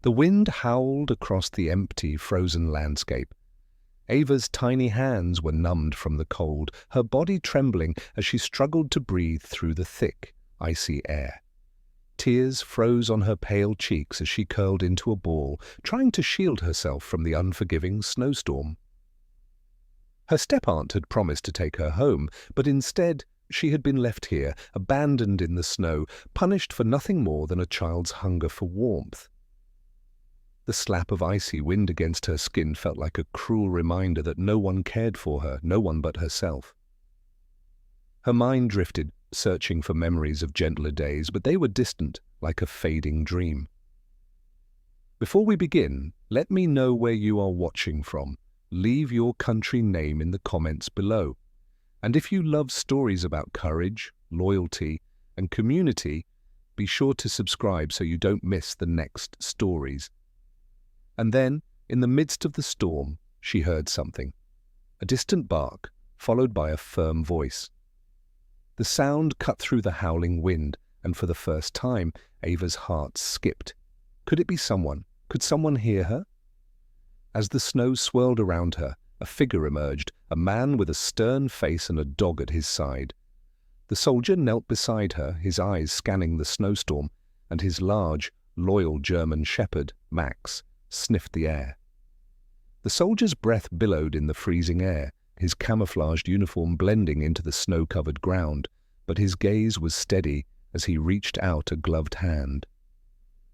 The wind howled across the empty, frozen landscape. Ava's tiny hands were numbed from the cold, her body trembling as she struggled to breathe through the thick, icy air. Tears froze on her pale cheeks as she curled into a ball, trying to shield herself from the unforgiving snowstorm. Her step-aunt had promised to take her home, but instead she had been left here, abandoned in the snow, punished for nothing more than a child's hunger for warmth. The slap of icy wind against her skin felt like a cruel reminder that no one cared for her, no one but herself. Her mind drifted, searching for memories of gentler days, but they were distant, like a fading dream. Before we begin, let me know where you are watching from. Leave your country name in the comments below. And if you love stories about courage, loyalty, and community, be sure to subscribe so you don't miss the next stories. And then, in the midst of the storm, she heard something. A distant bark, followed by a firm voice. The sound cut through the howling wind, and for the first time, Ava's heart skipped. Could it be someone? Could someone hear her? As the snow swirled around her, a figure emerged, a man with a stern face and a dog at his side. The soldier knelt beside her, his eyes scanning the snowstorm, and his large, loyal German shepherd, Max, sniffed the air. The soldier's breath billowed in the freezing air, his camouflaged uniform blending into the snow-covered ground, but his gaze was steady as he reached out a gloved hand.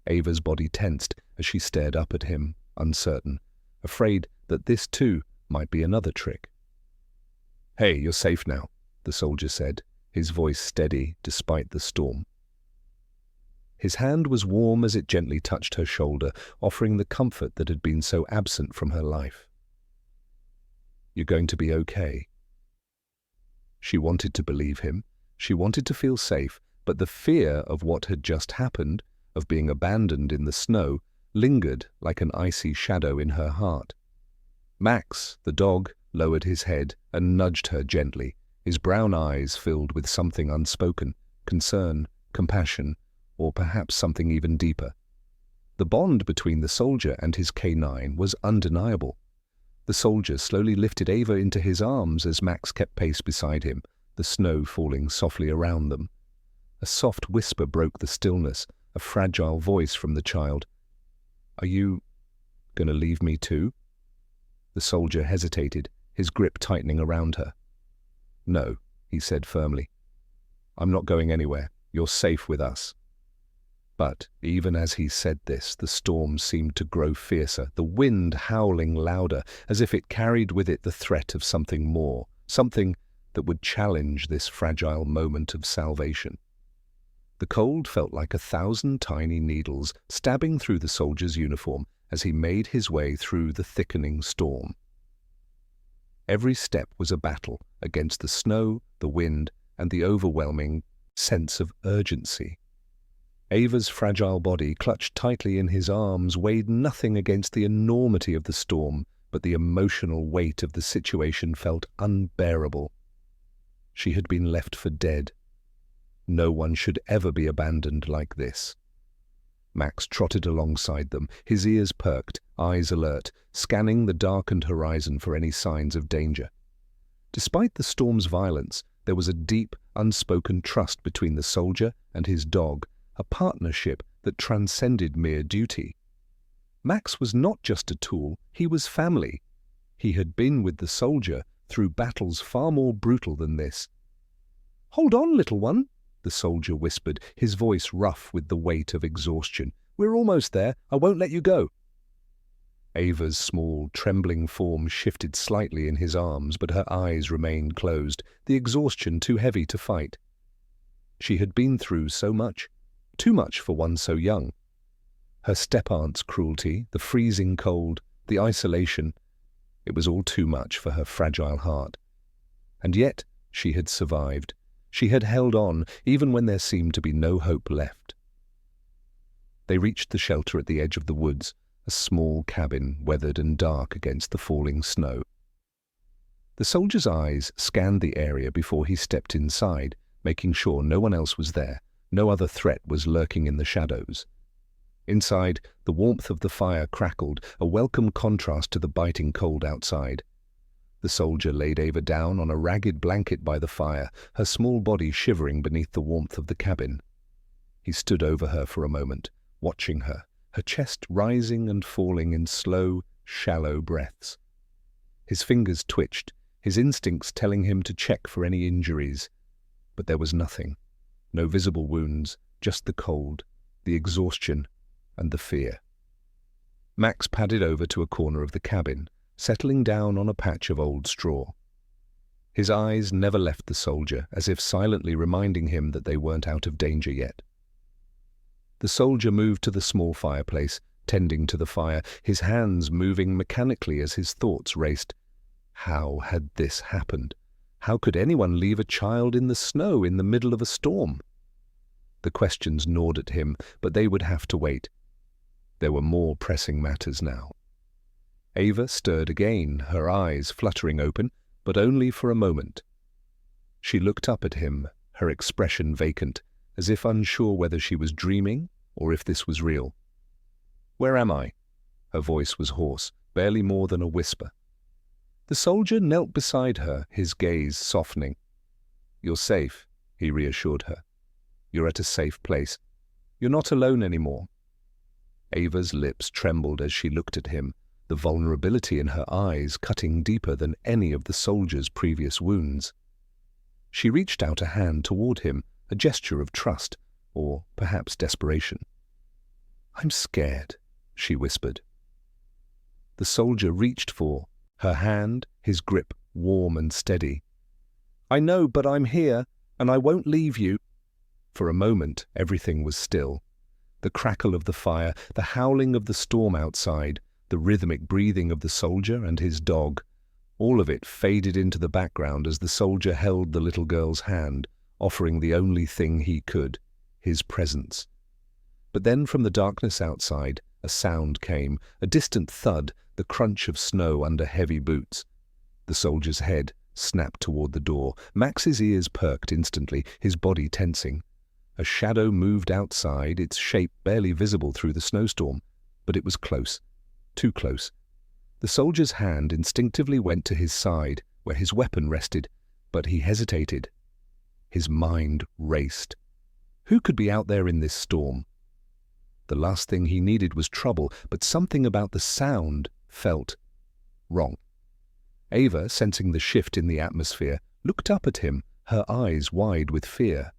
Ava's body tensed as she stared up at him, uncertain, afraid that this too might be another trick. "Hey, you're safe now," the soldier said, his voice steady despite the storm. His hand was warm as it gently touched her shoulder, offering the comfort that had been so absent from her life. "You're going to be okay." She wanted to believe him. She wanted to feel safe, but the fear of what had just happened, of being abandoned in the snow, lingered like an icy shadow in her heart. Max, the dog, lowered his head and nudged her gently, his brown eyes filled with something unspoken, concern, compassion, or perhaps something even deeper. The bond between the soldier and his canine was undeniable. The soldier slowly lifted Ava into his arms as Max kept pace beside him, the snow falling softly around them. A soft whisper broke the stillness, a fragile voice from the child. "Are you going to leave me too?" The soldier hesitated, his grip tightening around her. "No," he said firmly. "I'm not going anywhere. You're safe with us." But even as he said this, the storm seemed to grow fiercer, the wind howling louder, as if it carried with it the threat of something more, something that would challenge this fragile moment of salvation. The cold felt like 1,000 tiny needles stabbing through the soldier's uniform as he made his way through the thickening storm. Every step was a battle against the snow, the wind, and the overwhelming sense of urgency. Ava's fragile body, clutched tightly in his arms, weighed nothing against the enormity of the storm, but the emotional weight of the situation felt unbearable. She had been left for dead. No one should ever be abandoned like this. Max trotted alongside them, his ears perked, eyes alert, scanning the darkened horizon for any signs of danger. Despite the storm's violence, there was a deep, unspoken trust between the soldier and his dog, a partnership that transcended mere duty. Max was not just a tool, he was family. He had been with the soldier through battles far more brutal than this. "Hold on, little one," the soldier whispered, his voice rough with the weight of exhaustion. "We're almost there. I won't let you go." Ava's small, trembling form shifted slightly in his arms, but her eyes remained closed, the exhaustion too heavy to fight. She had been through so much. Too much for one so young. Her step-aunt's cruelty, the freezing cold, the isolation, it was all too much for her fragile heart. And yet she had survived. She had held on, even when there seemed to be no hope left. They reached the shelter at the edge of the woods, a small cabin weathered and dark against the falling snow. The soldier's eyes scanned the area before he stepped inside, making sure no one else was there. No other threat was lurking in the shadows. Inside, the warmth of the fire crackled, a welcome contrast to the biting cold outside. The soldier laid Ava down on a ragged blanket by the fire, her small body shivering beneath the warmth of the cabin. He stood over her for a moment, watching her, her chest rising and falling in slow, shallow breaths. His fingers twitched, his instincts telling him to check for any injuries. But there was nothing. No visible wounds, just the cold, the exhaustion, and the fear. Max padded over to a corner of the cabin, settling down on a patch of old straw. His eyes never left the soldier, as if silently reminding him that they weren't out of danger yet. The soldier moved to the small fireplace, tending to the fire, his hands moving mechanically as his thoughts raced. How had this happened? How could anyone leave a child in the snow in the middle of a storm? The questions gnawed at him, but they would have to wait. There were more pressing matters now. Ava stirred again, her eyes fluttering open, but only for a moment. She looked up at him, her expression vacant, as if unsure whether she was dreaming or if this was real. "Where am I?" Her voice was hoarse, barely more than a whisper. The soldier knelt beside her, his gaze softening. "You're safe," he reassured her. "You're at a safe place. You're not alone anymore." Ava's lips trembled as she looked at him, the vulnerability in her eyes cutting deeper than any of the soldier's previous wounds. She reached out a hand toward him, a gesture of trust, or perhaps desperation. "I'm scared," she whispered. The soldier reached for her hand, his grip warm and steady. "I know, but I'm here, and I won't leave you." For a moment, everything was still. The crackle of the fire, the howling of the storm outside, the rhythmic breathing of the soldier and his dog, all of it faded into the background as the soldier held the little girl's hand, offering the only thing he could, his presence. But then from the darkness outside, a sound came, a distant thud, the crunch of snow under heavy boots. The soldier's head snapped toward the door. Max's ears perked instantly, his body tensing. A shadow moved outside, its shape barely visible through the snowstorm, but it was close, too close. The soldier's hand instinctively went to his side, where his weapon rested, but he hesitated. His mind raced. Who could be out there in this storm? The last thing he needed was trouble, but something about the sound felt wrong. Ava, sensing the shift in the atmosphere, looked up at him, her eyes wide with fear.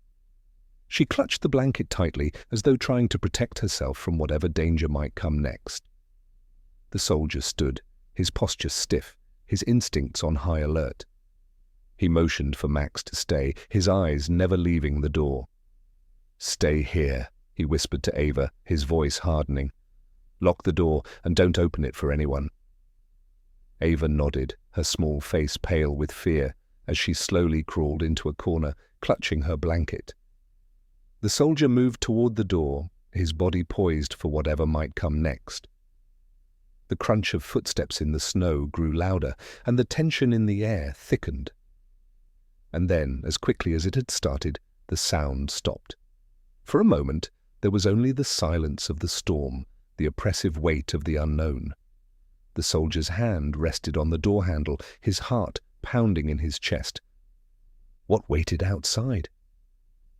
She clutched the blanket tightly, as though trying to protect herself from whatever danger might come next. The soldier stood, his posture stiff, his instincts on high alert. He motioned for Max to stay, his eyes never leaving the door. "Stay here," he whispered to Ava, his voice hardening. "Lock the door and don't open it for anyone." Ava nodded, her small face pale with fear, as she slowly crawled into a corner, clutching her blanket. The soldier moved toward the door, his body poised for whatever might come next. The crunch of footsteps in the snow grew louder, and the tension in the air thickened. And then, as quickly as it had started, the sound stopped. For a moment, there was only the silence of the storm, the oppressive weight of the unknown. The soldier's hand rested on the door handle, his heart pounding in his chest. What waited outside?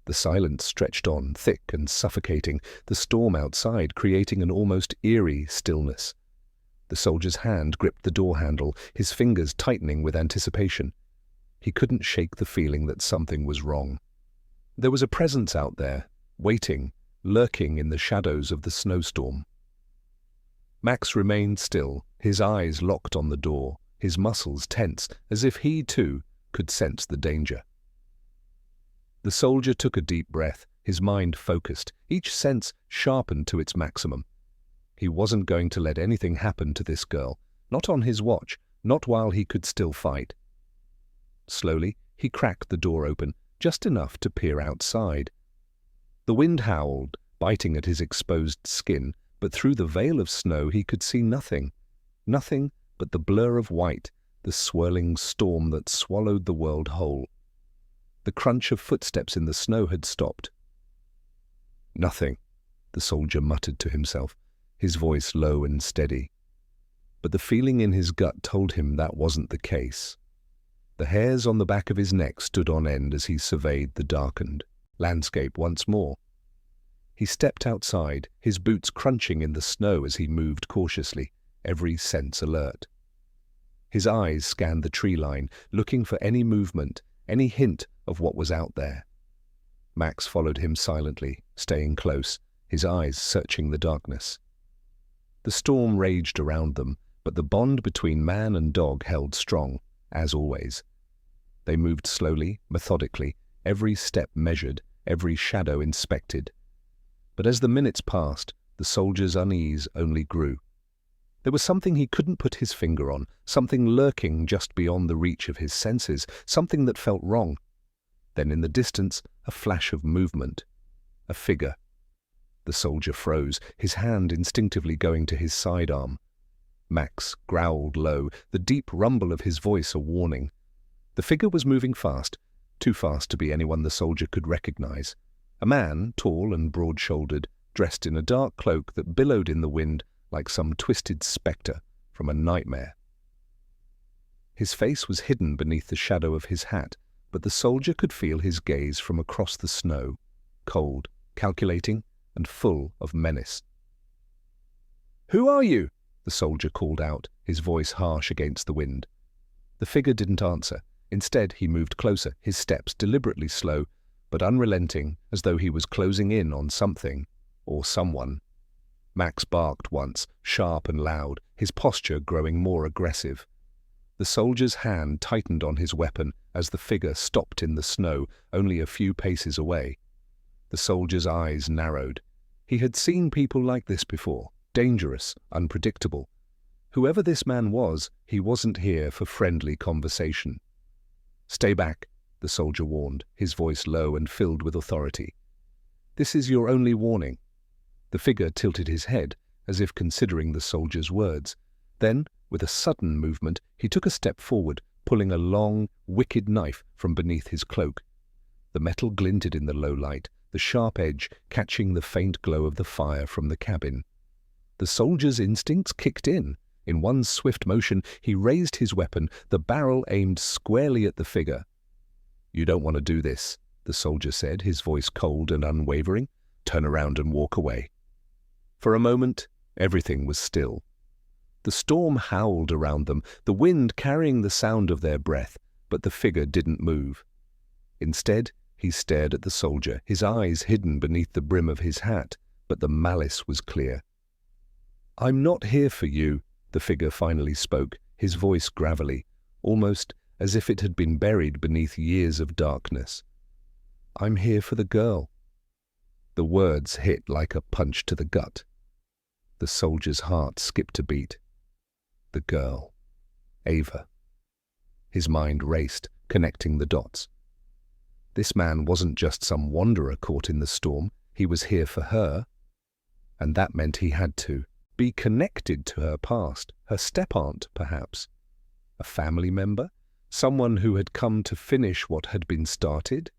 The silence stretched on, thick and suffocating, the storm outside creating an almost eerie stillness. The soldier's hand gripped the door handle, his fingers tightening with anticipation. He couldn't shake the feeling that something was wrong. There was a presence out there, waiting, lurking in the shadows of the snowstorm. Max remained still, his eyes locked on the door, his muscles tense, as if he, too, could sense the danger. The soldier took a deep breath, his mind focused, each sense sharpened to its maximum. He wasn't going to let anything happen to this girl, not on his watch, not while he could still fight. Slowly, he cracked the door open, just enough to peer outside. The wind howled, biting at his exposed skin, but through the veil of snow he could see nothing. Nothing but the blur of white, the swirling storm that swallowed the world whole. The crunch of footsteps in the snow had stopped. "Nothing," the soldier muttered to himself, his voice low and steady. But the feeling in his gut told him that wasn't the case. The hairs on the back of his neck stood on end as he surveyed the darkened landscape once more. He stepped outside, his boots crunching in the snow as he moved cautiously, every sense alert. His eyes scanned the tree line, looking for any movement, any hint of what was out there. Max followed him silently, staying close, his eyes searching the darkness. The storm raged around them, but the bond between man and dog held strong, as always. They moved slowly, methodically, every step measured, every shadow inspected. But as the minutes passed, the soldier's unease only grew. There was something he couldn't put his finger on, something lurking just beyond the reach of his senses, something that felt wrong. Then in the distance, a flash of movement. A figure. The soldier froze, his hand instinctively going to his sidearm. Max growled low, the deep rumble of his voice a warning. The figure was moving fast, too fast to be anyone the soldier could recognize. A man, tall and broad-shouldered, dressed in a dark cloak that billowed in the wind like some twisted spectre from a nightmare. His face was hidden beneath the shadow of his hat, but the soldier could feel his gaze from across the snow, cold, calculating, and full of menace. "Who are you?" the soldier called out, his voice harsh against the wind. The figure didn't answer. Instead, he moved closer, his steps deliberately slow, but unrelenting, as though he was closing in on something or someone. Max barked once, sharp and loud, his posture growing more aggressive. The soldier's hand tightened on his weapon as the figure stopped in the snow only a few paces away. The soldier's eyes narrowed. He had seen people like this before, dangerous, unpredictable. Whoever this man was, he wasn't here for friendly conversation. "Stay back," the soldier warned, his voice low and filled with authority. "This is your only warning." The figure tilted his head, as if considering the soldier's words. Then, with a sudden movement, he took a step forward, pulling a long, wicked knife from beneath his cloak. The metal glinted in the low light, the sharp edge catching the faint glow of the fire from the cabin. The soldier's instincts kicked in. In one swift motion, he raised his weapon, the barrel aimed squarely at the figure. "You don't want to do this," the soldier said, his voice cold and unwavering. "Turn around and walk away." For a moment, everything was still. The storm howled around them, the wind carrying the sound of their breath, but the figure didn't move. Instead, he stared at the soldier, his eyes hidden beneath the brim of his hat, but the malice was clear. "I'm not here for you," the figure finally spoke, his voice gravelly, almost as if it had been buried beneath years of darkness. "I'm here for the girl." The words hit like a punch to the gut. The soldier's heart skipped a beat. The girl. Ava. His mind raced, connecting the dots. This man wasn't just some wanderer caught in the storm. He was here for her. And that meant he had to be connected to her past, her step-aunt, perhaps. A family member? Someone who had come to finish what had been started?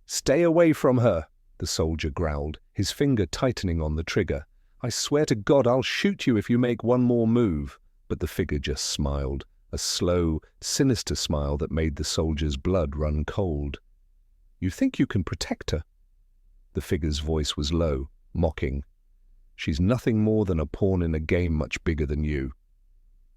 "Stay away from her," the soldier growled, his finger tightening on the trigger. "I swear to God I'll shoot you if you make one more move." But the figure just smiled, a slow, sinister smile that made the soldier's blood run cold. "You think you can protect her?" The figure's voice was low, mocking. "She's nothing more than a pawn in a game much bigger than you."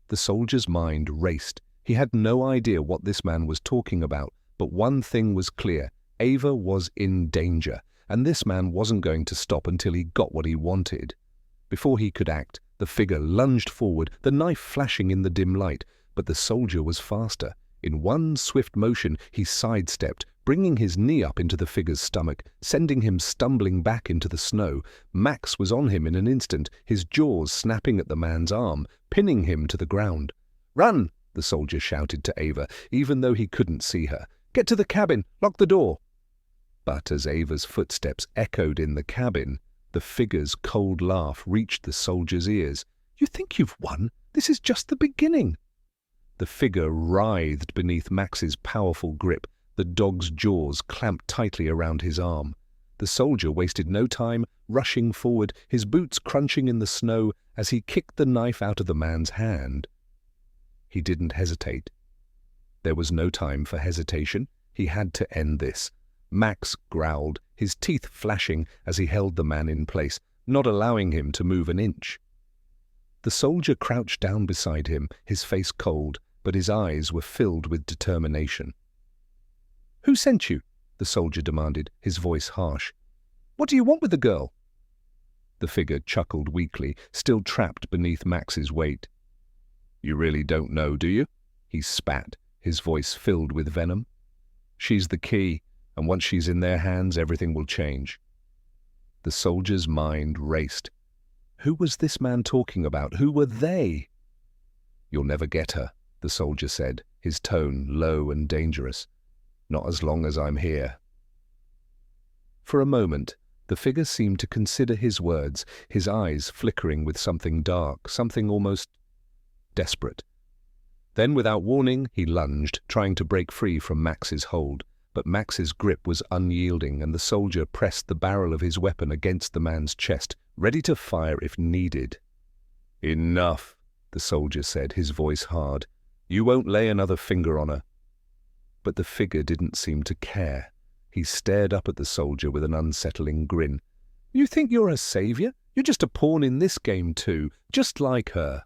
The soldier's mind raced. He had no idea what this man was talking about, but one thing was clear. Ava was in danger, and this man wasn't going to stop until he got what he wanted. Before he could act, the figure lunged forward, the knife flashing in the dim light, but the soldier was faster. In one swift motion, he sidestepped, bringing his knee up into the figure's stomach, sending him stumbling back into the snow. Max was on him in an instant, his jaws snapping at the man's arm, pinning him to the ground. "Run!" the soldier shouted to Ava, even though he couldn't see her. "Get to the cabin! Lock the door!" But as Ava's footsteps echoed in the cabin, the figure's cold laugh reached the soldier's ears. "You think you've won? This is just the beginning." The figure writhed beneath Max's powerful grip, the dog's jaws clamped tightly around his arm. The soldier wasted no time, rushing forward, his boots crunching in the snow as he kicked the knife out of the man's hand. He didn't hesitate. There was no time for hesitation. He had to end this. Max growled, his teeth flashing as he held the man in place, not allowing him to move an inch. The soldier crouched down beside him, his face cold, but his eyes were filled with determination. "Who sent you?" the soldier demanded, his voice harsh. "What do you want with the girl?" The figure chuckled weakly, still trapped beneath Max's weight. "You really don't know, do you?" He spat, his voice filled with venom. "She's the key, and once she's in their hands, everything will change." The soldier's mind raced. Who was this man talking about? Who were they? "You'll never get her," the soldier said, his tone low and dangerous. "Not as long as I'm here." For a moment, the figure seemed to consider his words, his eyes flickering with something dark, something almost desperate. Then, without warning, he lunged, trying to break free from Max's hold. But Max's grip was unyielding, and the soldier pressed the barrel of his weapon against the man's chest, ready to fire if needed. "Enough," the soldier said, his voice hard. "You won't lay another finger on her." But the figure didn't seem to care. He stared up at the soldier with an unsettling grin. "You think you're a savior? You're just a pawn in this game too, just like her."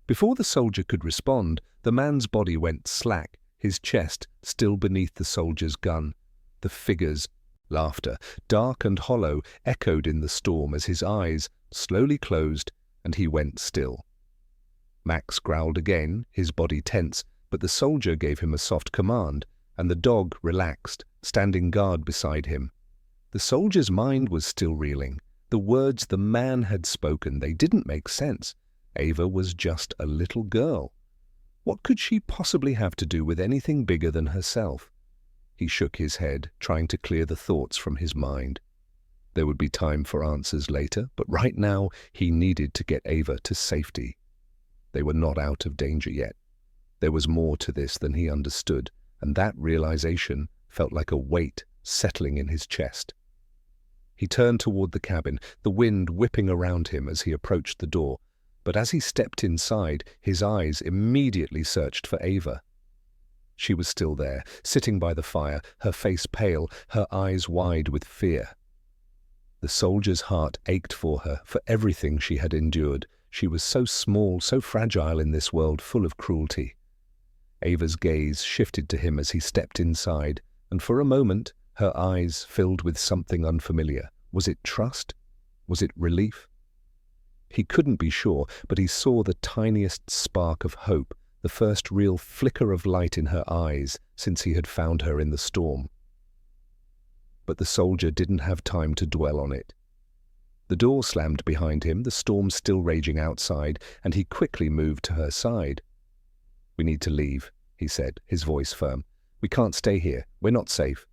Before the soldier could respond, the man's body went slack, his chest still beneath the soldier's gun. The figure's laughter, dark and hollow, echoed in the storm as his eyes slowly closed and he went still. Max growled again, his body tense, but the soldier gave him a soft command, and the dog relaxed, standing guard beside him. The soldier's mind was still reeling. The words the man had spoken, they didn't make sense. Ava was just a little girl. What could she possibly have to do with anything bigger than herself? He shook his head, trying to clear the thoughts from his mind. There would be time for answers later, but right now he needed to get Ava to safety. They were not out of danger yet. There was more to this than he understood, and that realization felt like a weight settling in his chest. He turned toward the cabin, the wind whipping around him as he approached the door. But as he stepped inside, his eyes immediately searched for Ava. She was still there, sitting by the fire, her face pale, her eyes wide with fear. The soldier's heart ached for her, for everything she had endured. She was so small, so fragile in this world full of cruelty. Ava's gaze shifted to him as he stepped inside, and for a moment her eyes filled with something unfamiliar. Was it trust? Was it relief? He couldn't be sure, but he saw the tiniest spark of hope, the first real flicker of light in her eyes since he had found her in the storm. But the soldier didn't have time to dwell on it. The door slammed behind him, the storm still raging outside, and he quickly moved to her side. "We need to leave," he said, his voice firm. "We can't stay here. We're not safe."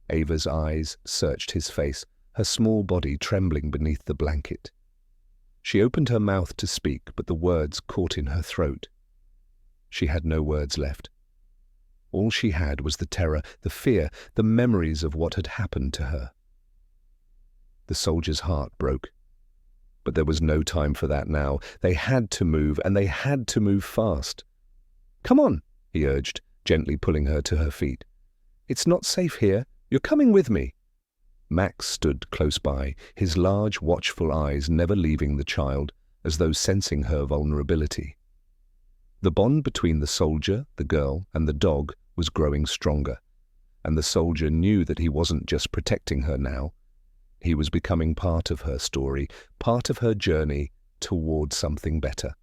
Ava's eyes searched his face, her small body trembling beneath the blanket. She opened her mouth to speak, but the words caught in her throat. She had no words left. All she had was the terror, the fear, the memories of what had happened to her. The soldier's heart broke. But there was no time for that now. They had to move, and they had to move fast. "Come on," he urged, gently pulling her to her feet. "It's not safe here. You're coming with me." Max stood close by, his large, watchful eyes never leaving the child, as though sensing her vulnerability. The bond between the soldier, the girl, and the dog was growing stronger, and the soldier knew that he wasn't just protecting her now. He was becoming part of her story, part of her journey toward something better.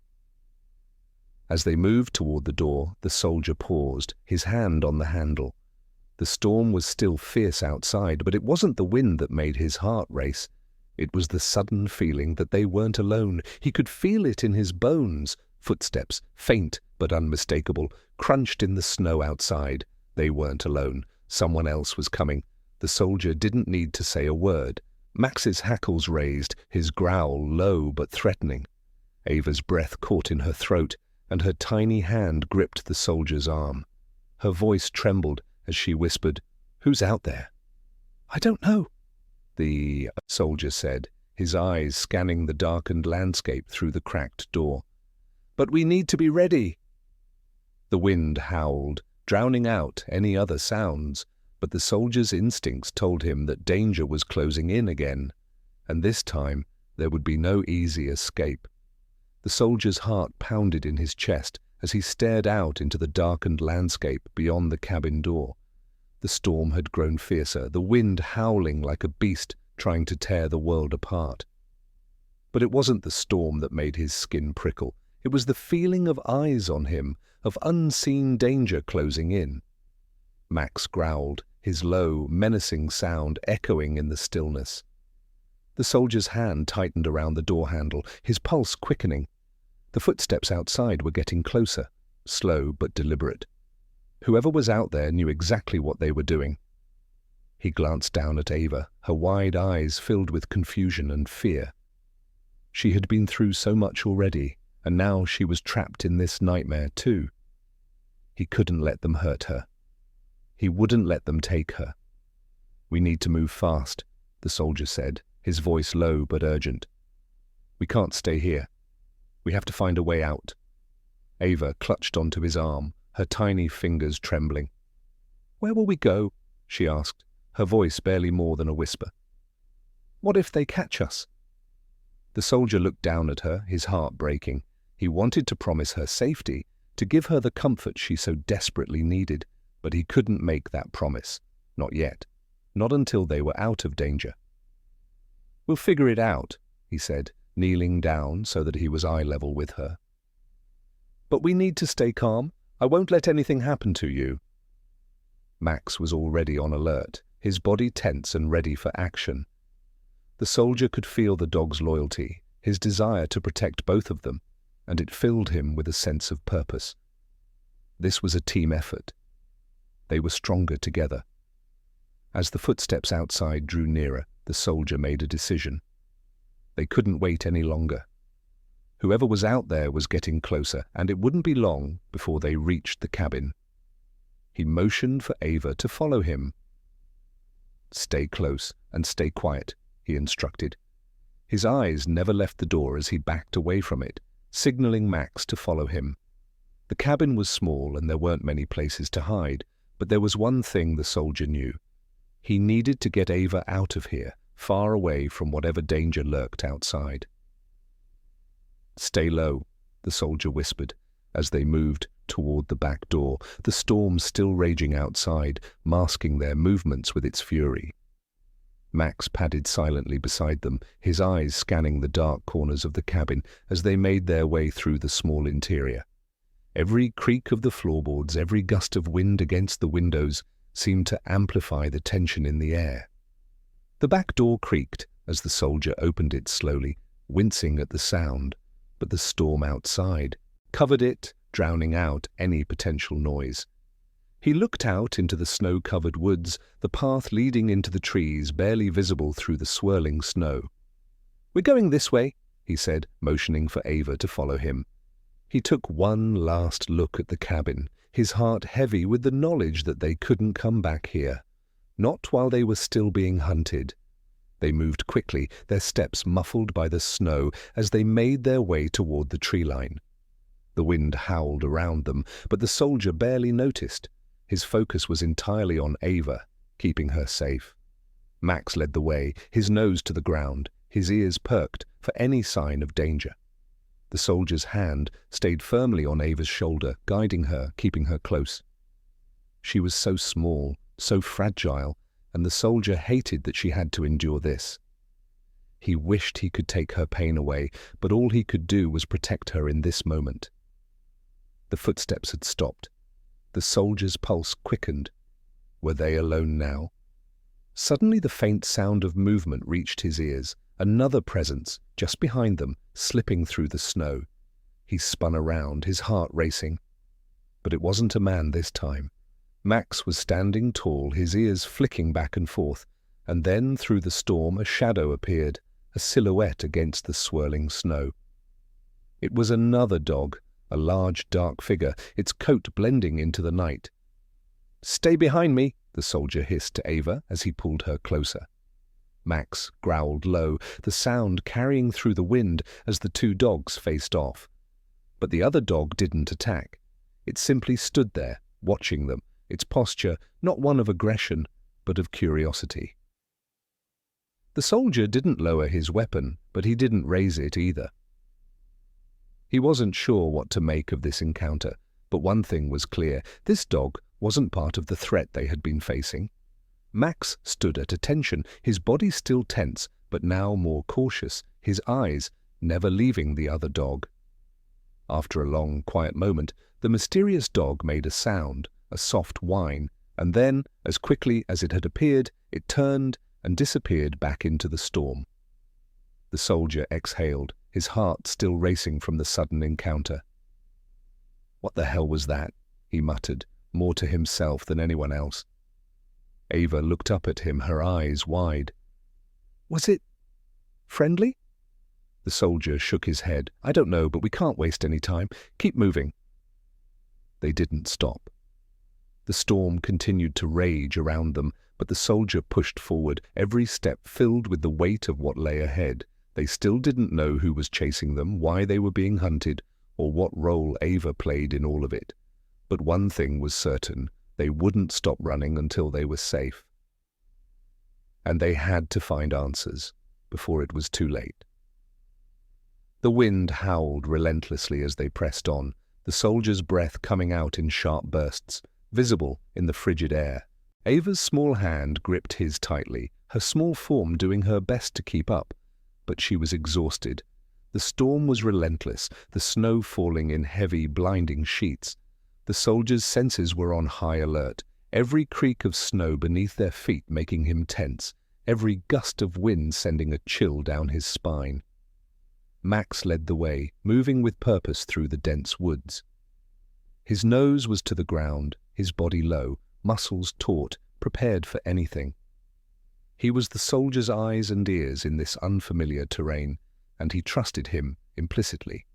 As they moved toward the door, the soldier paused, his hand on the handle. The storm was still fierce outside, but it wasn't the wind that made his heart race. It was the sudden feeling that they weren't alone. He could feel it in his bones. Footsteps, faint but unmistakable, crunched in the snow outside. They weren't alone. Someone else was coming. The soldier didn't need to say a word. Max's hackles raised, his growl low but threatening. Ava's breath caught in her throat, and her tiny hand gripped the soldier's arm. Her voice trembled as she whispered, "Who's out there?" "I don't know," the soldier said, his eyes scanning the darkened landscape through the cracked door. "But we need to be ready." The wind howled, drowning out any other sounds, but the soldier's instincts told him that danger was closing in again, and this time there would be no easy escape. The soldier's heart pounded in his chest as he stared out into the darkened landscape beyond the cabin door. The storm had grown fiercer, the wind howling like a beast trying to tear the world apart. But it wasn't the storm that made his skin prickle. It was the feeling of eyes on him, of unseen danger closing in. Max growled, his low, menacing sound echoing in the stillness. The soldier's hand tightened around the door handle, his pulse quickening. The footsteps outside were getting closer, slow but deliberate. Whoever was out there knew exactly what they were doing. He glanced down at Ava, her wide eyes filled with confusion and fear. She had been through so much already, and now she was trapped in this nightmare too. He couldn't let them hurt her. He wouldn't let them take her. "We need to move fast," the soldier said, his voice low but urgent. "We can't stay here. We have to find a way out." Ava clutched onto his arm, her tiny fingers trembling. "Where will we go?" she asked, her voice barely more than a whisper. "What if they catch us?" The soldier looked down at her, his heart breaking. He wanted to promise her safety, to give her the comfort she so desperately needed, but he couldn't make that promise. Not yet. Not until they were out of danger. "We'll figure it out," he said, kneeling down so that he was eye level with her. "But we need to stay calm. I won't let anything happen to you." Max was already on alert, his body tense and ready for action. The soldier could feel the dog's loyalty, his desire to protect both of them, and it filled him with a sense of purpose. This was a team effort. They were stronger together. As the footsteps outside drew nearer, the soldier made a decision. They couldn't wait any longer. Whoever was out there was getting closer, and it wouldn't be long before they reached the cabin. He motioned for Ava to follow him. "Stay close and stay quiet," he instructed. His eyes never left the door as he backed away from it, signaling Max to follow him. The cabin was small and there weren't many places to hide, but there was one thing the soldier knew. He needed to get Ava out of here, far away from whatever danger lurked outside. "Stay low," the soldier whispered, as they moved toward the back door, the storm still raging outside, masking their movements with its fury. Max padded silently beside them, his eyes scanning the dark corners of the cabin as they made their way through the small interior. Every creak of the floorboards, every gust of wind against the windows seemed to amplify the tension in the air. The back door creaked as the soldier opened it slowly, wincing at the sound, but the storm outside covered it, drowning out any potential noise. He looked out into the snow-covered woods, the path leading into the trees barely visible through the swirling snow. "We're going this way," he said, motioning for Ava to follow him. He took one last look at the cabin, his heart heavy with the knowledge that they couldn't come back here. Not while they were still being hunted. They moved quickly, their steps muffled by the snow as they made their way toward the tree line. The wind howled around them, but the soldier barely noticed. His focus was entirely on Ava, keeping her safe. Max led the way, his nose to the ground, his ears perked for any sign of danger. The soldier's hand stayed firmly on Ava's shoulder, guiding her, keeping her close. She was so small, so fragile, and the soldier hated that she had to endure this. He wished he could take her pain away, but all he could do was protect her in this moment. The footsteps had stopped. The soldier's pulse quickened. Were they alone now? Suddenly the faint sound of movement reached his ears, another presence, just behind them, slipping through the snow. He spun around, his heart racing. But it wasn't a man this time. Max was standing tall, his ears flicking back and forth, and then through the storm a shadow appeared, a silhouette against the swirling snow. It was another dog, a large dark figure, its coat blending into the night. "Stay behind me," the soldier hissed to Ava as he pulled her closer. Max growled low, the sound carrying through the wind as the two dogs faced off. But the other dog didn't attack. It simply stood there, watching them, its posture not one of aggression, but of curiosity. The soldier didn't lower his weapon, but he didn't raise it either. He wasn't sure what to make of this encounter, but one thing was clear: this dog wasn't part of the threat they had been facing. Max stood at attention, his body still tense, but now more cautious, his eyes never leaving the other dog. After a long, quiet moment, the mysterious dog made a sound, a soft whine, and then, as quickly as it had appeared, it turned and disappeared back into the storm. The soldier exhaled, his heart still racing from the sudden encounter. "What the hell was that?" he muttered, more to himself than anyone else. Ava looked up at him, her eyes wide. "Was it friendly?" The soldier shook his head. "I don't know, but we can't waste any time. Keep moving." They didn't stop. The storm continued to rage around them, but the soldier pushed forward, every step filled with the weight of what lay ahead. They still didn't know who was chasing them, why they were being hunted, or what role Ava played in all of it. But one thing was certain: they wouldn't stop running until they were safe. And they had to find answers before it was too late. The wind howled relentlessly as they pressed on, the soldier's breath coming out in sharp bursts, visible in the frigid air. Ava's small hand gripped his tightly, her small form doing her best to keep up. But she was exhausted. The storm was relentless, the snow falling in heavy, blinding sheets. The soldier's senses were on high alert, every creak of snow beneath their feet making him tense, every gust of wind sending a chill down his spine. Max led the way, moving with purpose through the dense woods. His nose was to the ground, his body low, muscles taut, prepared for anything. He was the soldier's eyes and ears in this unfamiliar terrain, and he trusted him implicitly.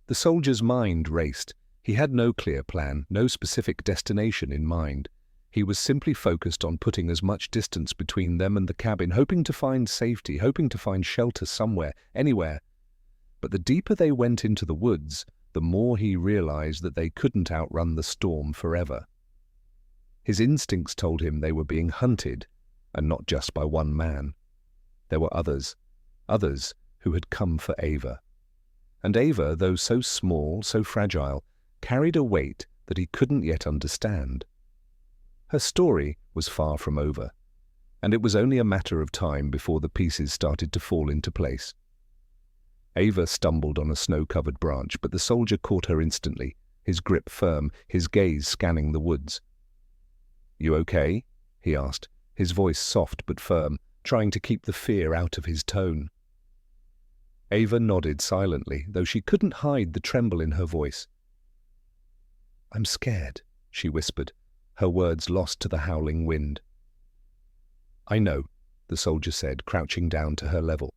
The soldier's mind raced. He had no clear plan, no specific destination in mind. He was simply focused on putting as much distance between them and the cabin, hoping to find safety, hoping to find shelter somewhere, anywhere. But the deeper they went into the woods, the more he realized that they couldn't outrun the storm forever. His instincts told him they were being hunted, and not just by one man. There were others who had come for Ava. And Ava, though so small, so fragile, carried a weight that he couldn't yet understand. Her story was far from over, and it was only a matter of time before the pieces started to fall into place. Ava stumbled on a snow-covered branch, but the soldier caught her instantly, his grip firm, his gaze scanning the woods. "You okay?" he asked, his voice soft but firm, trying to keep the fear out of his tone. Ava nodded silently, though she couldn't hide the tremble in her voice. "I'm scared," she whispered, her words lost to the howling wind. "I know," the soldier said, crouching down to her level.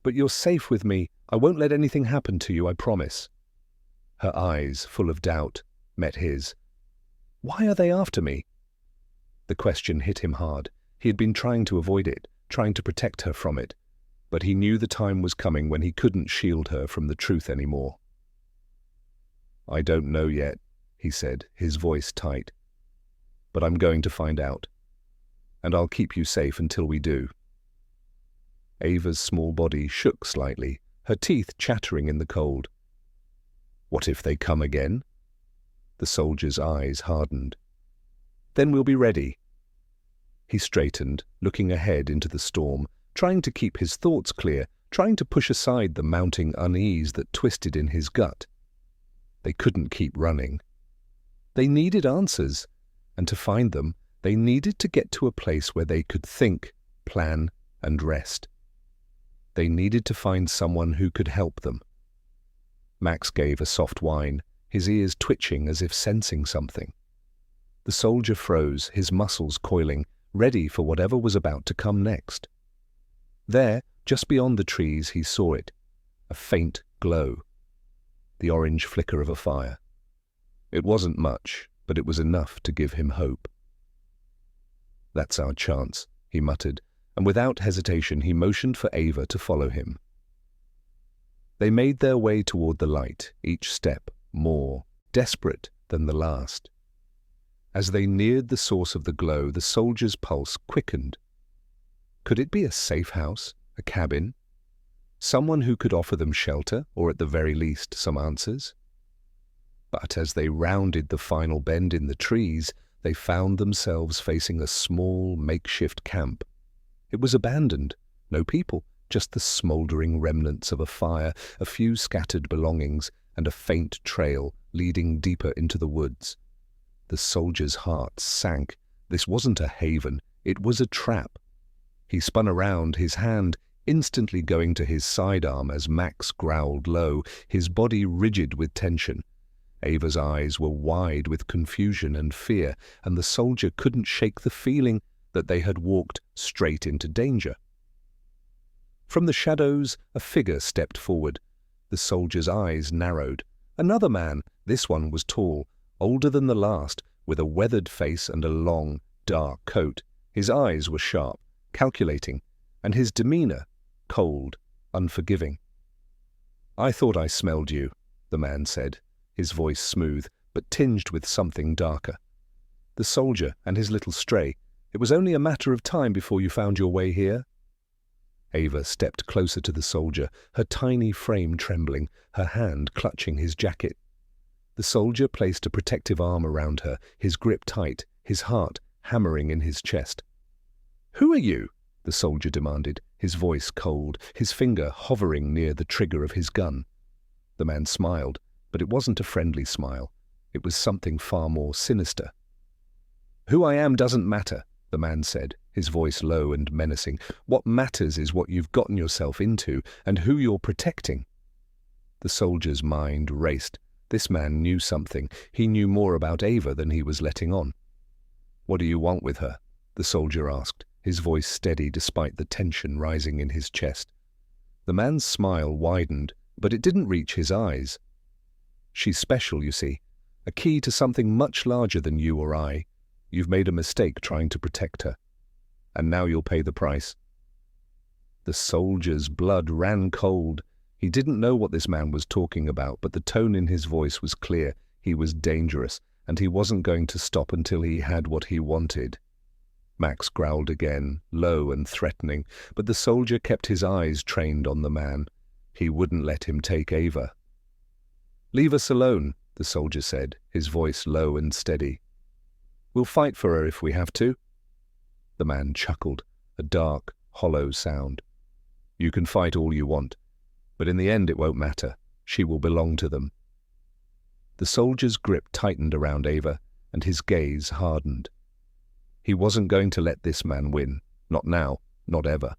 "But you're safe with me. I won't let anything happen to you, I promise." Her eyes, full of doubt, met his. "Why are they after me?" The question hit him hard. He had been trying to avoid it, trying to protect her from it, but he knew the time was coming when he couldn't shield her from the truth anymore. "I don't know yet," he said, his voice tight. "But I'm going to find out. And I'll keep you safe until we do." Ava's small body shook slightly, her teeth chattering in the cold. "What if they come again?" The soldier's eyes hardened. "Then we'll be ready." He straightened, looking ahead into the storm, trying to keep his thoughts clear, trying to push aside the mounting unease that twisted in his gut. They couldn't keep running. They needed answers, and to find them, they needed to get to a place where they could think, plan, and rest. They needed to find someone who could help them. Max gave a soft whine, his ears twitching as if sensing something. The soldier froze, his muscles coiling, ready for whatever was about to come next. There, just beyond the trees, he saw it, a faint glow, the orange flicker of a fire. It wasn't much, but it was enough to give him hope. "That's our chance," he muttered, and without hesitation he motioned for Ava to follow him. They made their way toward the light, each step more desperate than the last. As they neared the source of the glow, the soldier's pulse quickened. Could it be a safe house, a cabin? Someone who could offer them shelter, or at the very least some answers? But as they rounded the final bend in the trees, they found themselves facing a small, makeshift camp. It was abandoned, no people, just the smouldering remnants of a fire, a few scattered belongings, and a faint trail leading deeper into the woods. The soldier's heart sank. This wasn't a haven, it was a trap. He spun around, his hand instantly going to his sidearm as Max growled low, his body rigid with tension. Ava's eyes were wide with confusion and fear, and the soldier couldn't shake the feeling that they had walked straight into danger. From the shadows, a figure stepped forward. The soldier's eyes narrowed. Another man, this one was tall, older than the last, with a weathered face and a long, dark coat. His eyes were sharp, calculating, and his demeanor cold, unforgiving. "I thought I smelled you," the man said, his voice smooth, but tinged with something darker. "The soldier and his little stray. It was only a matter of time before you found your way here." Ava stepped closer to the soldier, her tiny frame trembling, her hand clutching his jacket. The soldier placed a protective arm around her, his grip tight, his heart hammering in his chest. "Who are you?" the soldier demanded, his voice cold, his finger hovering near the trigger of his gun. The man smiled, but it wasn't a friendly smile. It was something far more sinister. "Who I am doesn't matter," the man said, his voice low and menacing. "What matters is what you've gotten yourself into and who you're protecting." The soldier's mind raced. This man knew something. He knew more about Ava than he was letting on. "What do you want with her?" the soldier asked, his voice steady despite the tension rising in his chest. The man's smile widened, but it didn't reach his eyes. "She's special, you see. A key to something much larger than you or I. You've made a mistake trying to protect her. And now you'll pay the price." The soldier's blood ran cold. He didn't know what this man was talking about, but the tone in his voice was clear. He was dangerous, and he wasn't going to stop until he had what he wanted. Max growled again, low and threatening, but the soldier kept his eyes trained on the man. He wouldn't let him take Ava. "Leave us alone," the soldier said, his voice low and steady. "We'll fight for her if we have to." The man chuckled, a dark, hollow sound. "You can fight all you want, but in the end it won't matter. She will belong to them." The soldier's grip tightened around Ava, and his gaze hardened. He wasn't going to let this man win. Not now, not ever.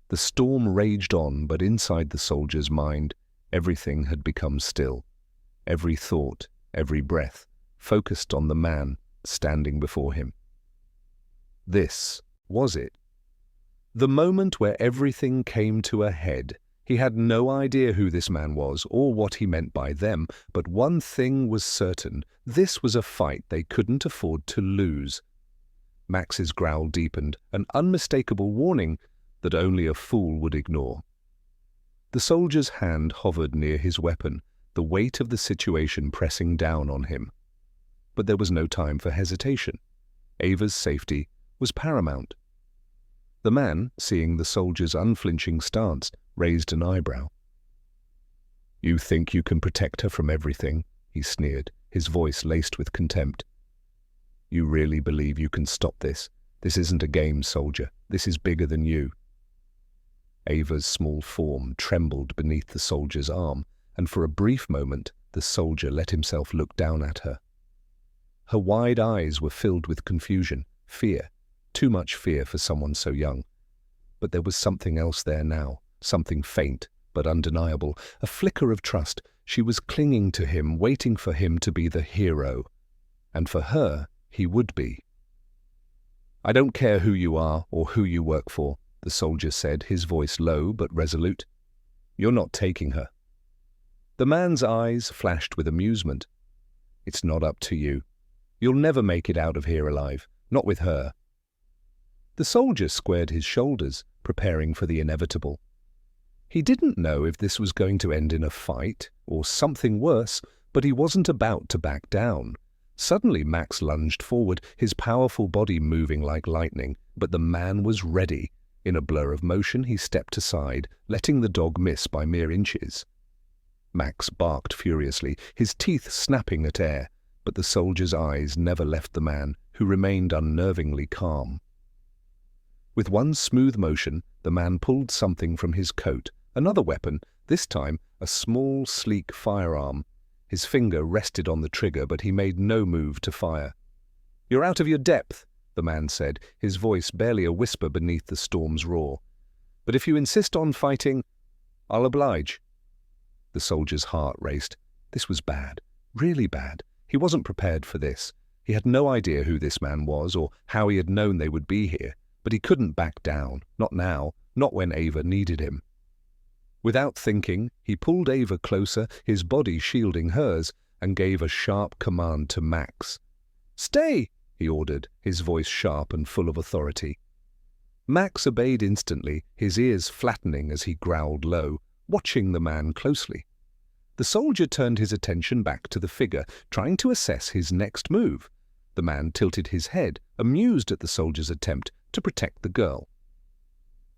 The storm raged on, but inside the soldier's mind, everything had become still. Every thought, every breath, focused on the man standing before him. This was it. The moment where everything came to a head. He had no idea who this man was or what he meant by them, but one thing was certain. This was a fight they couldn't afford to lose. Max's growl deepened, an unmistakable warning that only a fool would ignore. The soldier's hand hovered near his weapon, the weight of the situation pressing down on him. But there was no time for hesitation. Ava's safety was paramount. The man, seeing the soldier's unflinching stance, raised an eyebrow. "You think you can protect her from everything?" he sneered, his voice laced with contempt. "You really believe you can stop this? This isn't a game, soldier. This is bigger than you." Ava's small form trembled beneath the soldier's arm, and for a brief moment the soldier let himself look down at her. Her wide eyes were filled with confusion, fear, too much fear for someone so young. But there was something else there now, something faint but undeniable, a flicker of trust. She was clinging to him, waiting for him to be the hero. And for her, he would be. "I don't care who you are or who you work for," the soldier said, his voice low but resolute. "You're not taking her." The man's eyes flashed with amusement. "It's not up to you. You'll never make it out of here alive, not with her." The soldier squared his shoulders, preparing for the inevitable. He didn't know if this was going to end in a fight or something worse, but he wasn't about to back down. Suddenly Max lunged forward, his powerful body moving like lightning, but the man was ready. In a blur of motion, he stepped aside, letting the dog miss by mere inches. Max barked furiously, his teeth snapping at air, but the soldier's eyes never left the man, who remained unnervingly calm. With one smooth motion, the man pulled something from his coat, another weapon, this time a small, sleek firearm. His finger rested on the trigger, but he made no move to fire. "You're out of your depth," the man said, his voice barely a whisper beneath the storm's roar. "But if you insist on fighting, I'll oblige." The soldier's heart raced. This was bad, really bad. He wasn't prepared for this. He had no idea who this man was or how he had known they would be here, but he couldn't back down, not now, not when Ava needed him. Without thinking, he pulled Ava closer, his body shielding hers, and gave a sharp command to Max. "Stay!" he ordered, his voice sharp and full of authority. Max obeyed instantly, his ears flattening as he growled low, watching the man closely. The soldier turned his attention back to the figure, trying to assess his next move. The man tilted his head, amused at the soldier's attempt to protect the girl.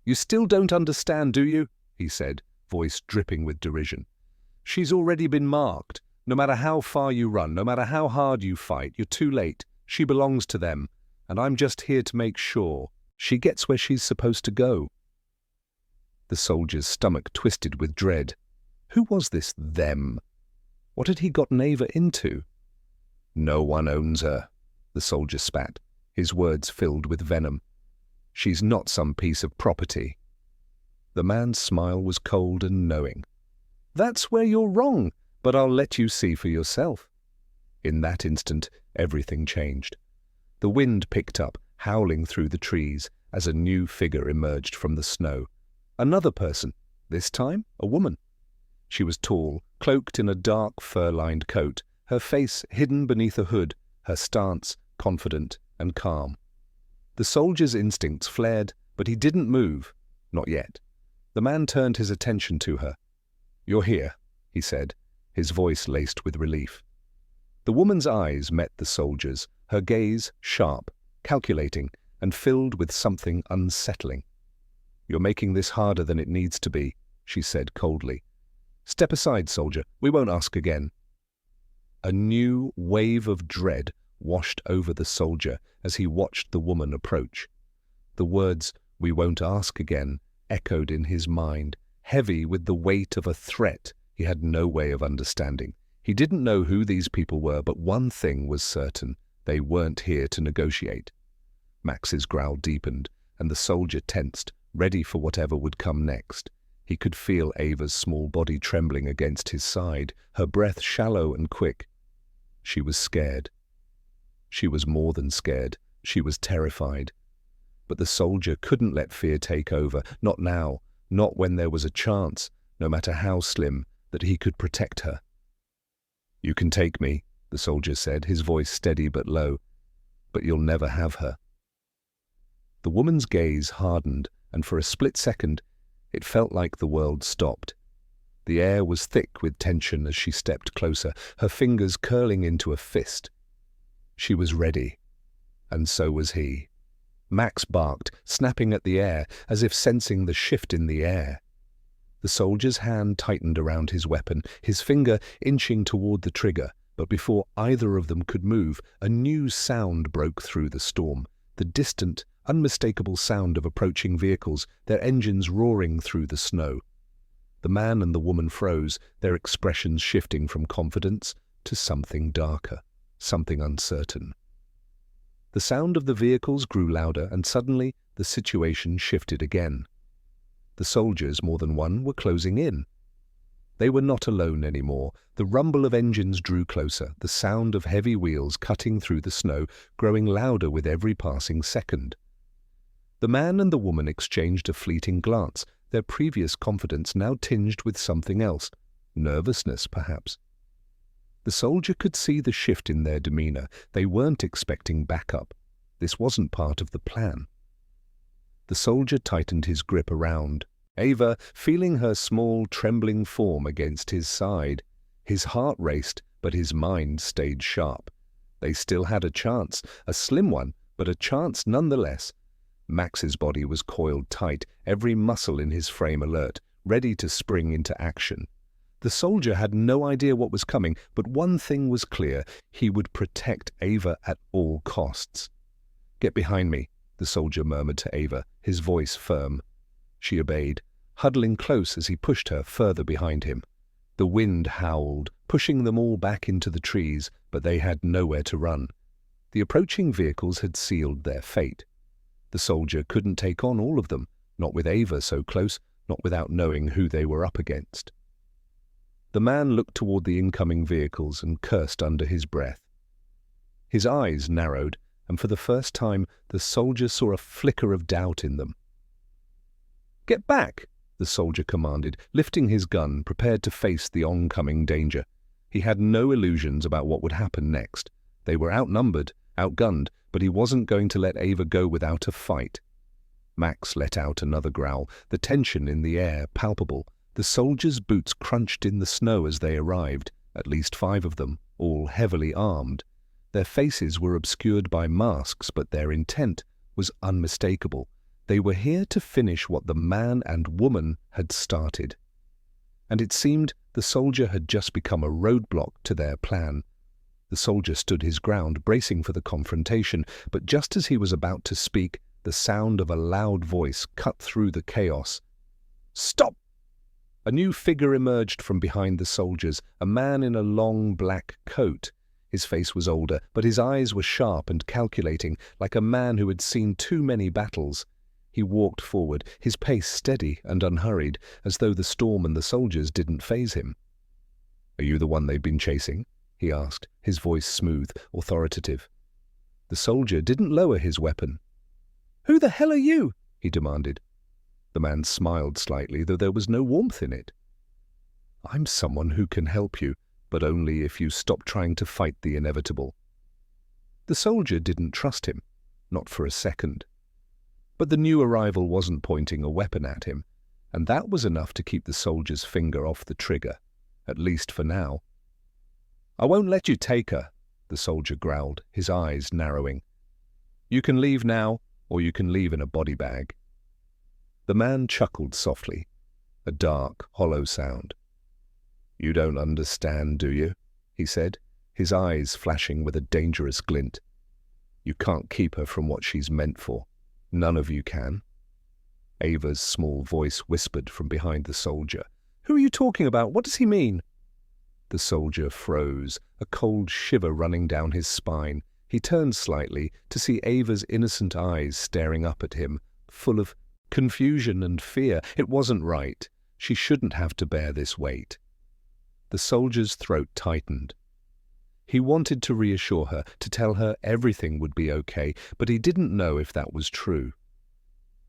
"You still don't understand, do you?" he said, voice dripping with derision. "She's already been marked. No matter how far you run, no matter how hard you fight, you're too late. She belongs to them, and I'm just here to make sure she gets where she's supposed to go." The soldier's stomach twisted with dread. Who was this them? What had he gotten Ava into? "No one owns her," the soldier spat, his words filled with venom. "She's not some piece of property." The man's smile was cold and knowing. "That's where you're wrong, but I'll let you see for yourself." In that instant, everything changed. The wind picked up, howling through the trees, as a new figure emerged from the snow. Another person, this time a woman. She was tall, cloaked in a dark fur-lined coat, her face hidden beneath a hood, her stance confident and calm. The soldier's instincts flared, but he didn't move, not yet. The man turned his attention to her. "You're here," he said, his voice laced with relief. The woman's eyes met the soldier's, her gaze sharp, calculating, and filled with something unsettling. "You're making this harder than it needs to be," she said coldly. "Step aside, soldier. We won't ask again." A new wave of dread washed over the soldier as he watched the woman approach. The words, "we won't ask again," echoed in his mind, heavy with the weight of a threat he had no way of understanding. He didn't know who these people were, but one thing was certain: they weren't here to negotiate. Max's growl deepened, and the soldier tensed, ready for whatever would come next. He could feel Ava's small body trembling against his side, her breath shallow and quick. She was scared. She was more than scared. She was terrified. But the soldier couldn't let fear take over, not now, not when there was a chance, no matter how slim, that he could protect her. "You can take me," the soldier said, his voice steady but low, "but you'll never have her." The woman's gaze hardened, and for a split second, it felt like the world stopped. The air was thick with tension as she stepped closer, her fingers curling into a fist. She was ready, and so was he. Max barked, snapping at the air, as if sensing the shift in the air. The soldier's hand tightened around his weapon, his finger inching toward the trigger, but before either of them could move, a new sound broke through the storm, the distant, unmistakable sound of approaching vehicles, their engines roaring through the snow. The man and the woman froze, their expressions shifting from confidence to something darker, something uncertain. The sound of the vehicles grew louder, and suddenly the situation shifted again. The soldiers, more than one, were closing in. They were not alone anymore. The rumble of engines drew closer, the sound of heavy wheels cutting through the snow, growing louder with every passing second. The man and the woman exchanged a fleeting glance, their previous confidence now tinged with something else, nervousness perhaps. The soldier could see the shift in their demeanor. They weren't expecting backup. This wasn't part of the plan. The soldier tightened his grip around Ava, feeling her small, trembling form against his side. His heart raced, but his mind stayed sharp. They still had a chance, a slim one, but a chance nonetheless. Max's body was coiled tight, every muscle in his frame alert, ready to spring into action. The soldier had no idea what was coming, but one thing was clear: he would protect Ava at all costs. "Get behind me," the soldier murmured to Ava, his voice firm. She obeyed, huddling close as he pushed her further behind him. The wind howled, pushing them all back into the trees, but they had nowhere to run. The approaching vehicles had sealed their fate. The soldier couldn't take on all of them, not with Ava so close, not without knowing who they were up against. The man looked toward the incoming vehicles and cursed under his breath. His eyes narrowed, and for the first time the soldier saw a flicker of doubt in them. "Get back!" the soldier commanded, lifting his gun, prepared to face the oncoming danger. He had no illusions about what would happen next. They were outnumbered, outgunned, but he wasn't going to let Ava go without a fight. Max let out another growl, the tension in the air palpable. The soldiers' boots crunched in the snow as they arrived, at least 5 of them, all heavily armed. Their faces were obscured by masks, but their intent was unmistakable. They were here to finish what the man and woman had started. And it seemed the soldier had just become a roadblock to their plan. The soldier stood his ground, bracing for the confrontation, but just as he was about to speak, the sound of a loud voice cut through the chaos. "Stop!" A new figure emerged from behind the soldiers, a man in a long black coat. His face was older, but his eyes were sharp and calculating, like a man who had seen too many battles. He walked forward, his pace steady and unhurried, as though the storm and the soldiers didn't faze him. "Are you the one they've been chasing?" he asked, his voice smooth, authoritative. The soldier didn't lower his weapon. "Who the hell are you?" he demanded. The man smiled slightly, though there was no warmth in it. "I'm someone who can help you, but only if you stop trying to fight the inevitable." The soldier didn't trust him, not for a second. But the new arrival wasn't pointing a weapon at him, and that was enough to keep the soldier's finger off the trigger, at least for now. "I won't let you take her," the soldier growled, his eyes narrowing. "You can leave now, or you can leave in a body bag." The man chuckled softly, a dark, hollow sound. "You don't understand, do you?" he said, his eyes flashing with a dangerous glint. "You can't keep her from what she's meant for. None of you can." Ava's small voice whispered from behind the soldier. "Who are you talking about? What does he mean?" The soldier froze, a cold shiver running down his spine. He turned slightly to see Ava's innocent eyes staring up at him, full of confusion and fear. It wasn't right. She shouldn't have to bear this weight. The soldier's throat tightened. He wanted to reassure her, to tell her everything would be okay, but he didn't know if that was true.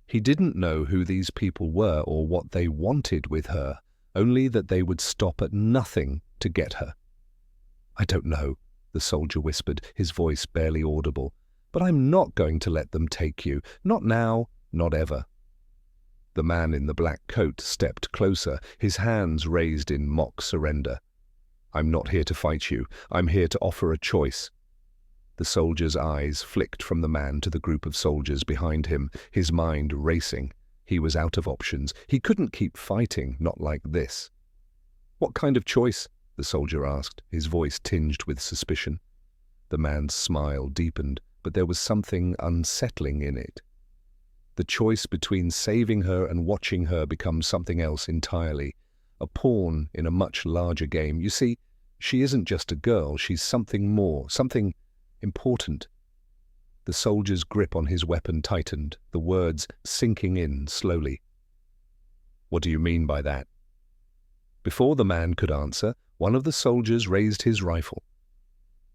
He didn't know who these people were or what they wanted with her, only that they would stop at nothing to get her. "I don't know," the soldier whispered, his voice barely audible, "but I'm not going to let them take you. Not now, not ever." The man in the black coat stepped closer, his hands raised in mock surrender. "I'm not here to fight you. I'm here to offer a choice." The soldier's eyes flicked from the man to the group of soldiers behind him, his mind racing. He was out of options. He couldn't keep fighting, not like this. "What kind of choice?" the soldier asked, his voice tinged with suspicion. The man's smile deepened, but there was something unsettling in it. The choice between saving her and watching her become something else entirely, a pawn in a much larger game. You see, she isn't just a girl, she's something more, something important. The soldier's grip on his weapon tightened, the words sinking in slowly. "What do you mean by that?" Before the man could answer, one of the soldiers raised his rifle.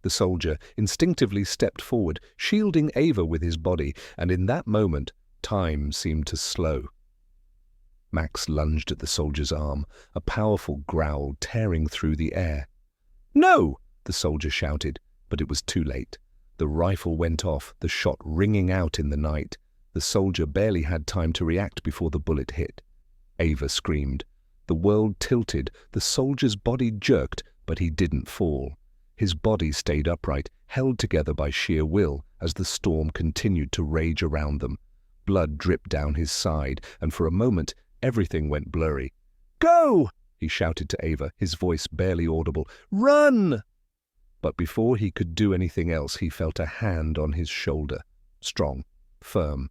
The soldier instinctively stepped forward, shielding Ava with his body, and in that moment, time seemed to slow. Max lunged at the soldier's arm, a powerful growl tearing through the air. "No!" the soldier shouted, but it was too late. The rifle went off, the shot ringing out in the night. The soldier barely had time to react before the bullet hit. Ava screamed. The world tilted, the soldier's body jerked, but he didn't fall. His body stayed upright, held together by sheer will, as the storm continued to rage around them. Blood dripped down his side, and for a moment everything went blurry. "Go!" he shouted to Ava, his voice barely audible. "Run!" But before he could do anything else, he felt a hand on his shoulder. Strong, firm.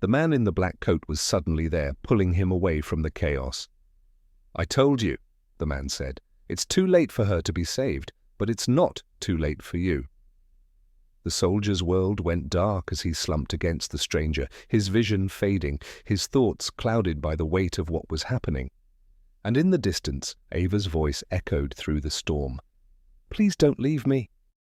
The man in the black coat was suddenly there, pulling him away from the chaos. "I told you," the man said. "It's too late for her to be saved, but it's not too late for you." The soldier's world went dark as he slumped against the stranger, his vision fading, his thoughts clouded by the weight of what was happening. And in the distance, Ava's voice echoed through the storm. "Please don't leave me.